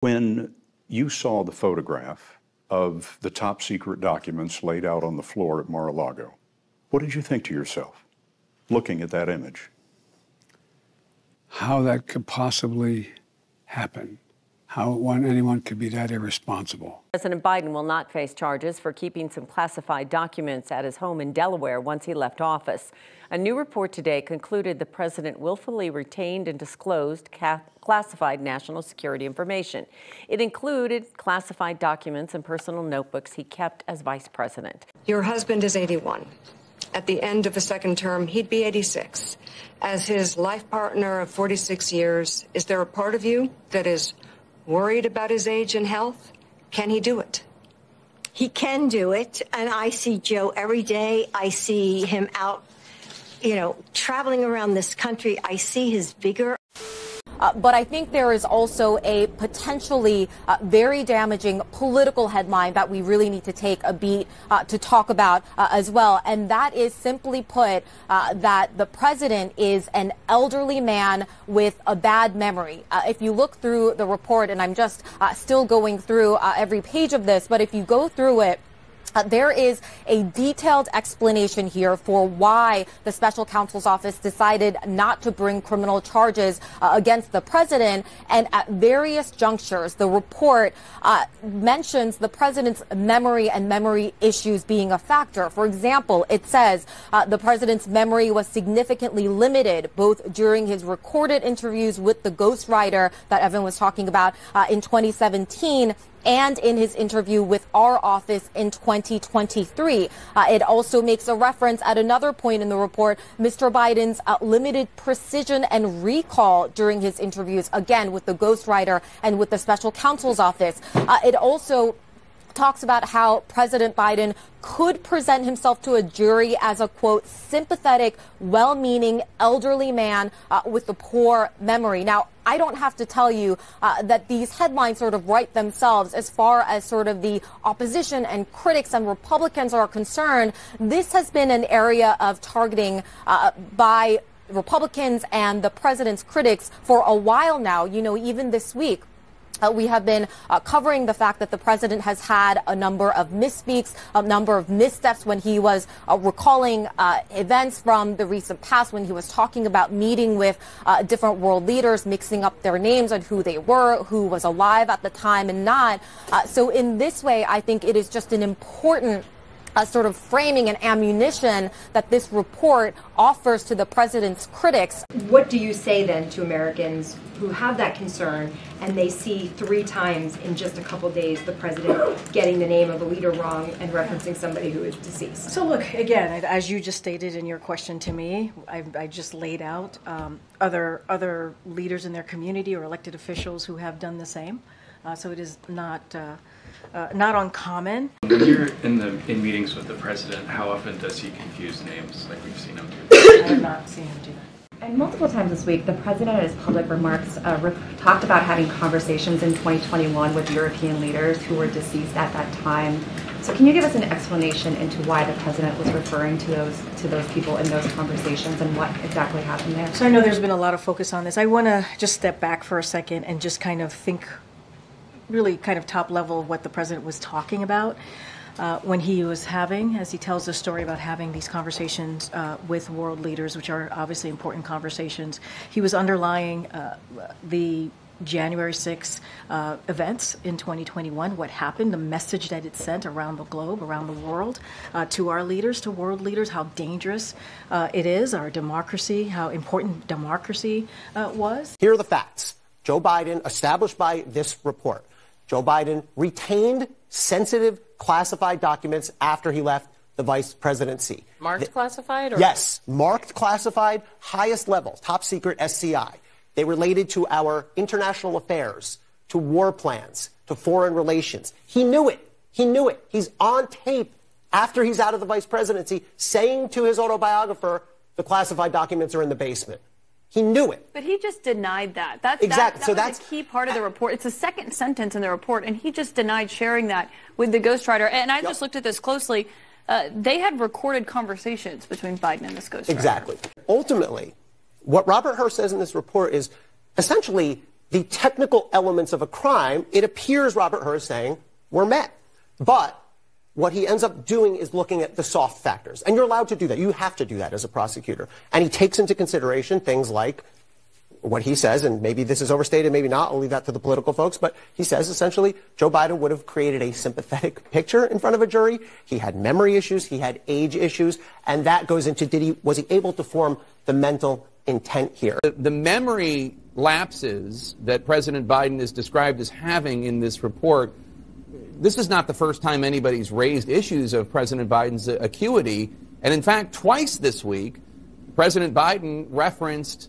When you saw the photograph of the top secret documents laid out on the floor at Mar-a-Lago, what did you think to yourself, looking at that image? How that could possibly happen. How anyone could be that irresponsible. President Biden will not face charges for keeping some classified documents at his home in Delaware once he left office. A new report today concluded the president willfully retained and disclosed classified national security information. It included classified documents and personal notebooks he kept as vice president. Your husband is 81. At the end of the second term, he'd be 86. As his life partner of 46 years, is there a part of you that is worried about his age and health? Can he do it? He can do it, and I see Joe every day. I see him out, traveling around this country. I see his vigor. But I think there is also a potentially very damaging political headline that we really need to take a beat to talk about as well. And that is, simply put, that the president is an elderly man with a bad memory. If you look through the report, and I'm just still going through every page of this, but if you go through it, there is a detailed explanation here for why the special counsel's office decided not to bring criminal charges against the president. And at various junctures, the report mentions the president's memory and memory issues being a factor. For example, it says the president's memory was significantly limited, both during his recorded interviews with the ghostwriter that Evan was talking about in 2017 and in his interview with our office in 2023. It also makes a reference at another point in the report, Mr. Biden's limited precision and recall during his interviews, again, with the ghostwriter and with the special counsel's office. It also talks about how President Biden could present himself to a jury as a, quote, sympathetic, well-meaning elderly man with a poor memory. Now, I don't have to tell you that these headlines sort of write themselves as far as sort of the opposition and critics and Republicans are concerned. This has been an area of targeting by Republicans and the president's critics for a while now. Even this week, we have been covering the fact that the president has had a number of misspeaks, a number of missteps when he was recalling events from the recent past, when he was talking about meeting with different world leaders, mixing up their names and who they were, who was alive at the time and not. So in this way, I think it is just an important sort of framing and ammunition that this report offers to the president's critics. What do you say then to Americans who have that concern and they see 3 times in just a couple days the president getting the name of a leader wrong and referencing somebody who is deceased? So look, again, as you just stated in your question to me, I just laid out other leaders in their community or elected officials who have done the same. So it is not uncommon. When you're in meetings with the president, how often does he confuse names like we've seen him do? I have not seen him do that. And multiple times this week, the president in his public remarks talked about having conversations in 2021 with European leaders who were deceased at that time. So can you give us an explanation into why the president was referring to those people in those conversations and what exactly happened there? So I know there's been a lot of focus on this. I want to just step back for a second and just kind of think really kind of top level of what the president was talking about when he was having, as he tells the story about having these conversations with world leaders, which are obviously important conversations. He was underlying the January 6th events in 2021, what happened, the message that it sent around the globe, around the world, to our leaders, to world leaders, how dangerous it is, our democracy, how important democracy was. Here are the facts. Joe Biden, established by this report, Joe Biden retained sensitive classified documents after he left the vice presidency. Marked classified? Or? Yes, marked classified, highest level, top secret SCI. They related to our international affairs, to war plans, to foreign relations. He knew it. He knew it. He's on tape after he's out of the vice presidency saying to his autobiographer, the classified documents are in the basement. He knew it. But he just denied that. Exactly. That was a key part of the report. It's the second sentence in the report, and he just denied sharing that with the ghostwriter. And I just looked at this closely. They had recorded conversations between Biden and this ghostwriter. Exactly. Ultimately, what Robert Hur says in this report is essentially the technical elements of a crime, it appears Robert Hur is saying, were met. But what he ends up doing is looking at the soft factors. And you're allowed to do that. You have to do that as a prosecutor. And he takes into consideration things like what he says, and maybe this is overstated, maybe not, I'll leave that to the political folks, but he says essentially Joe Biden would have created a sympathetic picture in front of a jury. He had memory issues, he had age issues, and that goes into was he able to form the mental intent here? The memory lapses that President Biden is described as having in this report, this is not the first time anybody's raised issues of President Biden's acuity. And in fact, twice this week, President Biden referenced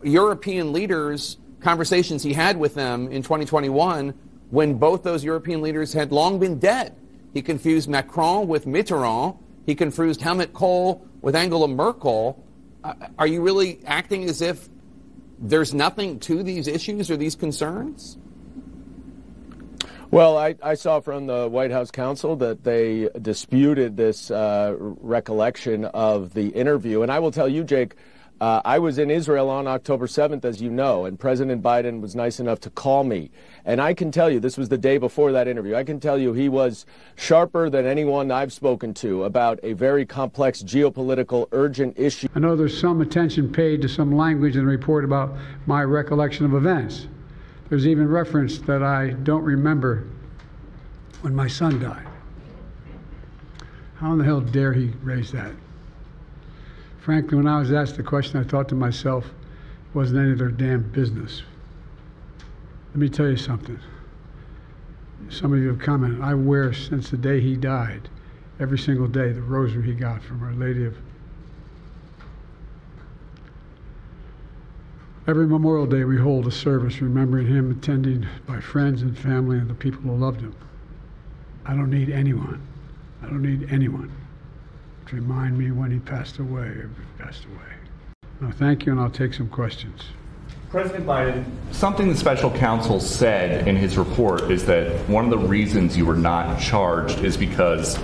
European leaders, conversations he had with them in 2021 when both those European leaders had long been dead. He confused Macron with Mitterrand. He confused Helmut Kohl with Angela Merkel. Are you really acting as if there's nothing to these issues or these concerns? Well, I saw from the White House counsel that they disputed this recollection of the interview. And I will tell you, Jake, I was in Israel on October 7th, as you know, and President Biden was nice enough to call me. And I can tell you, this was the day before that interview, I can tell you he was sharper than anyone I've spoken to about a very complex geopolitical urgent issue. I know there's some attention paid to some language in the report about my recollection of events. There's even reference that I don't remember when my son died. How in the hell dare he raise that? Frankly, when I was asked the question, I thought to myself, it wasn't any of their damn business. Let me tell you something. Some of you have commented, I wear since the day he died, every single day, the rosary he got from Our Lady of... Every Memorial Day we hold a service remembering him, attended by friends and family and the people who loved him. I don't need anyone. I don't need anyone to remind me when he passed away or passed away. Now, thank you, and I'll take some questions. President Biden, something the special counsel said in his report is that one of the reasons you were not charged is because,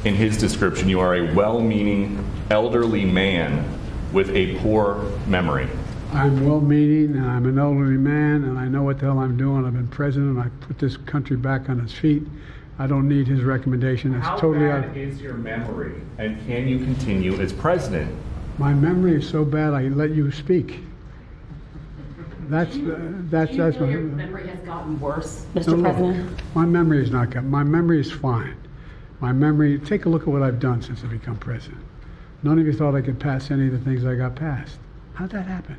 in his description, you are a well-meaning elderly man with a poor memory. I'm well-meaning, and I'm an elderly man, and I know what the hell I'm doing. I've been president. I put this country back on its feet. I don't need his recommendation. It's totally out. How bad is your memory, and can you continue as president? My memory is so bad I let you speak. That's your memory has gotten worse, Mr. President? My memory has not gotten. My memory is fine. My memory. Take a look at what I've done since I become president. None of you thought I could pass any of the things I got passed. How'd that happen?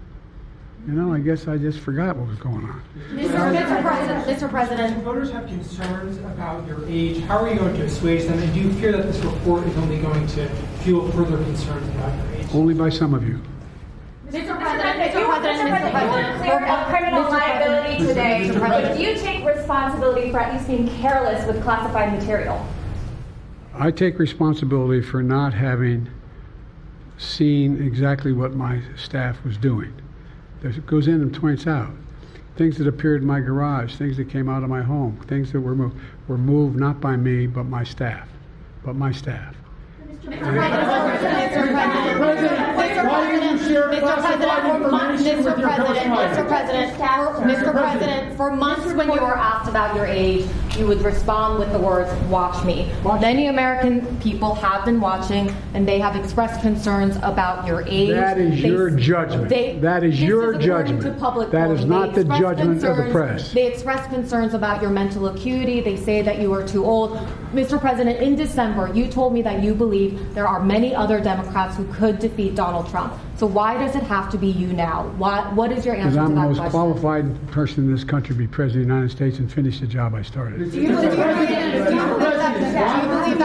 You know, I guess I just forgot what was going on. Mr. President. Voters have concerns about your age. How are you going to assuage them? And do you fear that this report is only going to fuel further concerns about your age? Only by some of you. Mr. President, you cleared up criminal liability today. But do you take responsibility for at least being careless with classified material? I take responsibility for not having seen exactly what my staff was doing. It goes in and points out things that appeared in my garage, things that came out of my home, things that were moved not by me, but my staff. Mr. President, for months when you were asked about your age, you would respond with the words, "Watch me." Many American people have been watching, and they have expressed concerns about your age. That is your judgment. That is your judgment. That is not the judgment of the press. They express concerns about your mental acuity. They say that you are too old. Mr. President, in December, you told me that you believe there are many other Democrats who could defeat Donald Trump. So why does it have to be you now? What is your answer to that question? Because I'm the most qualified person in this country to be president of the United States and finish the job I started. Do you believe that,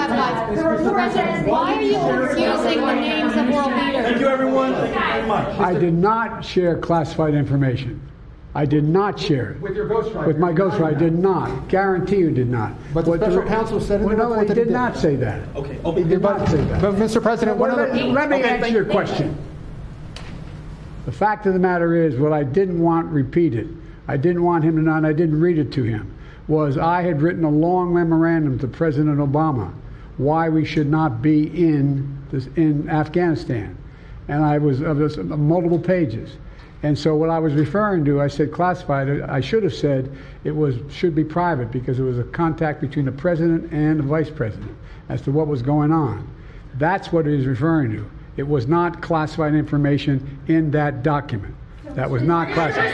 guys? Mr. President, why are you confusing the names of world leaders? Thank you, everyone. I did not share classified information. I did not share it. With your ghostwriter? With my ghostwriter, I did not. Guarantee you did not. But the special counsel said in the report that he did not say that. Okay. He did not say that. But Mr. President, let me answer your question. The fact of the matter is, what I didn't want repeated, I didn't want him to know, and I didn't read it to him, was I had written a long memorandum to President Obama why we should not be in Afghanistan. And I was of multiple pages. And so what I was referring to, I said classified. I should have said should be private because it was a contact between the president and the vice president as to what was going on. That's what he was referring to. It was not classified information in that document. That was not classified.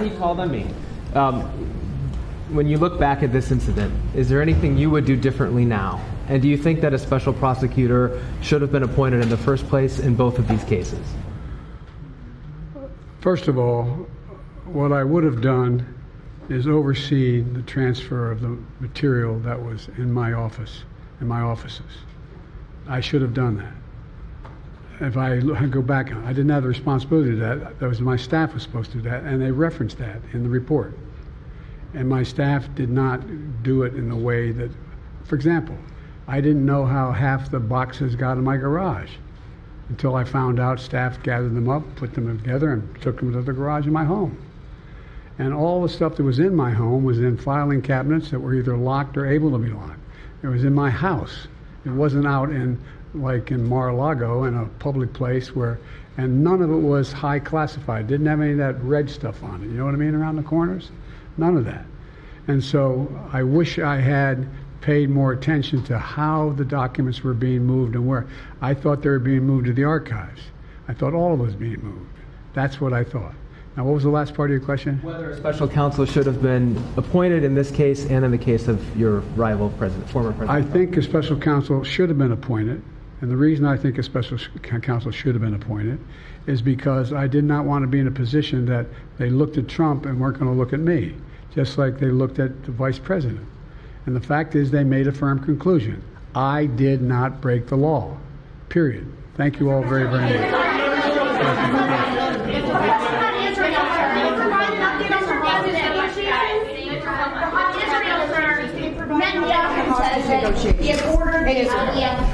He called on me. When you look back at this incident, is there anything you would do differently now? And do you think that a special prosecutor should have been appointed in the first place in both of these cases? First of all, what I would have done is oversee the transfer of the material that was in my office, in my offices. I should have done that. If I go back, I didn't have the responsibility to that. That was my staff was supposed to do that, and they referenced that in the report. And my staff did not do it in the way that, for example, I didn't know how half the boxes got in my garage until I found out staff gathered them up, put them together, and took them to the garage in my home. And all the stuff that was in my home was in filing cabinets that were either locked or able to be locked. It was in my house. It wasn't out in, like in Mar-a-Lago, in a public place where, and none of it was high classified. Didn't have any of that red stuff on it. You know what I mean, around the corners? None of that. And so I wish I had paid more attention to how the documents were being moved and where. I thought they were being moved to the archives. I thought all of it was being moved. That's what I thought. Now, what was the last part of your question? Whether a special counsel should have been appointed in this case and in the case of your rival president, former president. I think a special counsel should have been appointed. And the reason I think a special counsel should have been appointed is because I did not want to be in a position that they looked at Trump and weren't going to look at me, just like they looked at the vice president. And the fact is they made a firm conclusion. I did not break the law, period. Thank you all very, very much.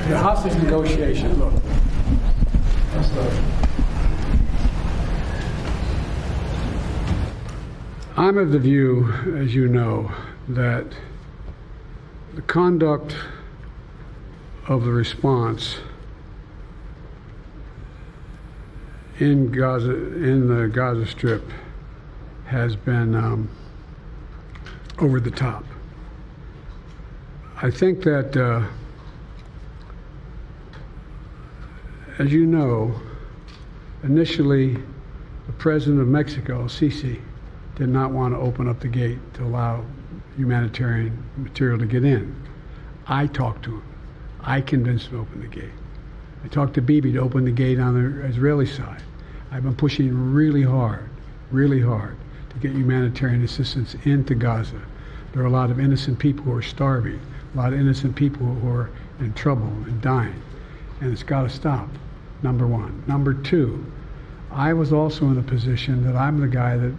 The hostage negotiation, look. I'm of the view, as you know, that the conduct of the response in Gaza, in the Gaza Strip, has been over the top. I think that, as you know, initially the president of Mexico, Sisi, did not want to open up the gate to allow humanitarian material to get in. I talked to him. I convinced him to open the gate. I talked to Bibi to open the gate on the Israeli side. I've been pushing really hard to get humanitarian assistance into Gaza. There are a lot of innocent people who are starving, a lot of innocent people who are in trouble and dying, and it's got to stop, number one. Number two, I was also in a position that I'm the guy that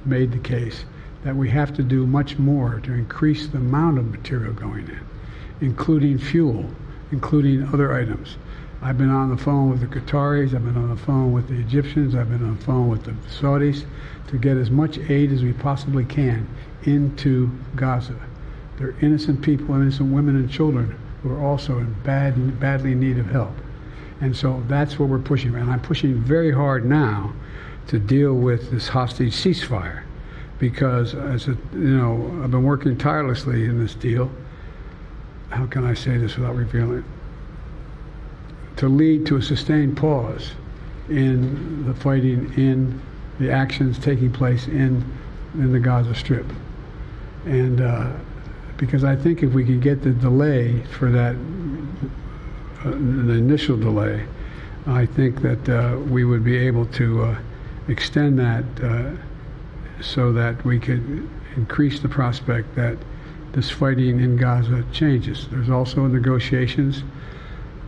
made the case that we have to do much more to increase the amount of material going in, including fuel, including other items. I've been on the phone with the Qataris, I've been on the phone with the Egyptians, I've been on the phone with the Saudis to get as much aid as we possibly can into Gaza. There are innocent people, innocent women and children who are also in badly in need of help. And so that's what we're pushing. And I'm pushing very hard now to deal with this hostage ceasefire because, as I've been working tirelessly in this deal. How can I say this without revealing it? To lead to a sustained pause in the fighting, in the actions taking place in the Gaza Strip. And because I think if we could get the delay for that, the initial delay, I think that we would be able to extend that so that we could increase the prospect that this fighting in Gaza changes. There's also negotiations.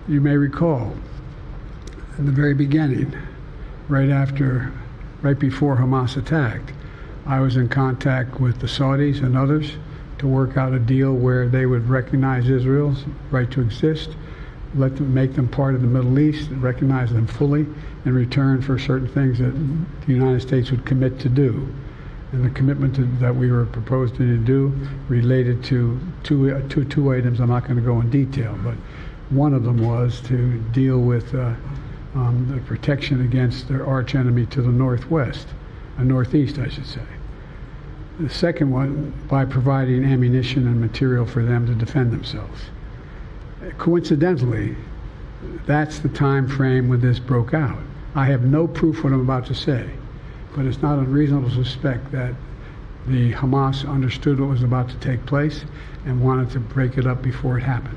You may recall, in the very beginning, right before Hamas attacked, I was in contact with the Saudis and others to work out a deal where they would recognize Israel's right to exist, make them part of the Middle East, and recognize them fully in return for certain things that the United States would commit to do. And the commitment that we were proposing to do related to two items. I'm not going to go in detail, but one of them was to deal with the protection against their arch enemy to the northwest, northeast, I should say. The second one, by providing ammunition and material for them to defend themselves. Coincidentally, that's the time frame when this broke out. I have no proof what I'm about to say, but it's not unreasonable to suspect that the Hamas understood what was about to take place and wanted to break it up before it happened.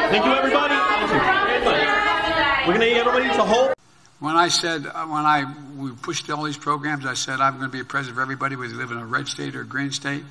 Thank you, everybody. We're going to need everybody to hold. When we pushed all these programs, I said I'm going to be a president for everybody, whether you live in a red state or a green state.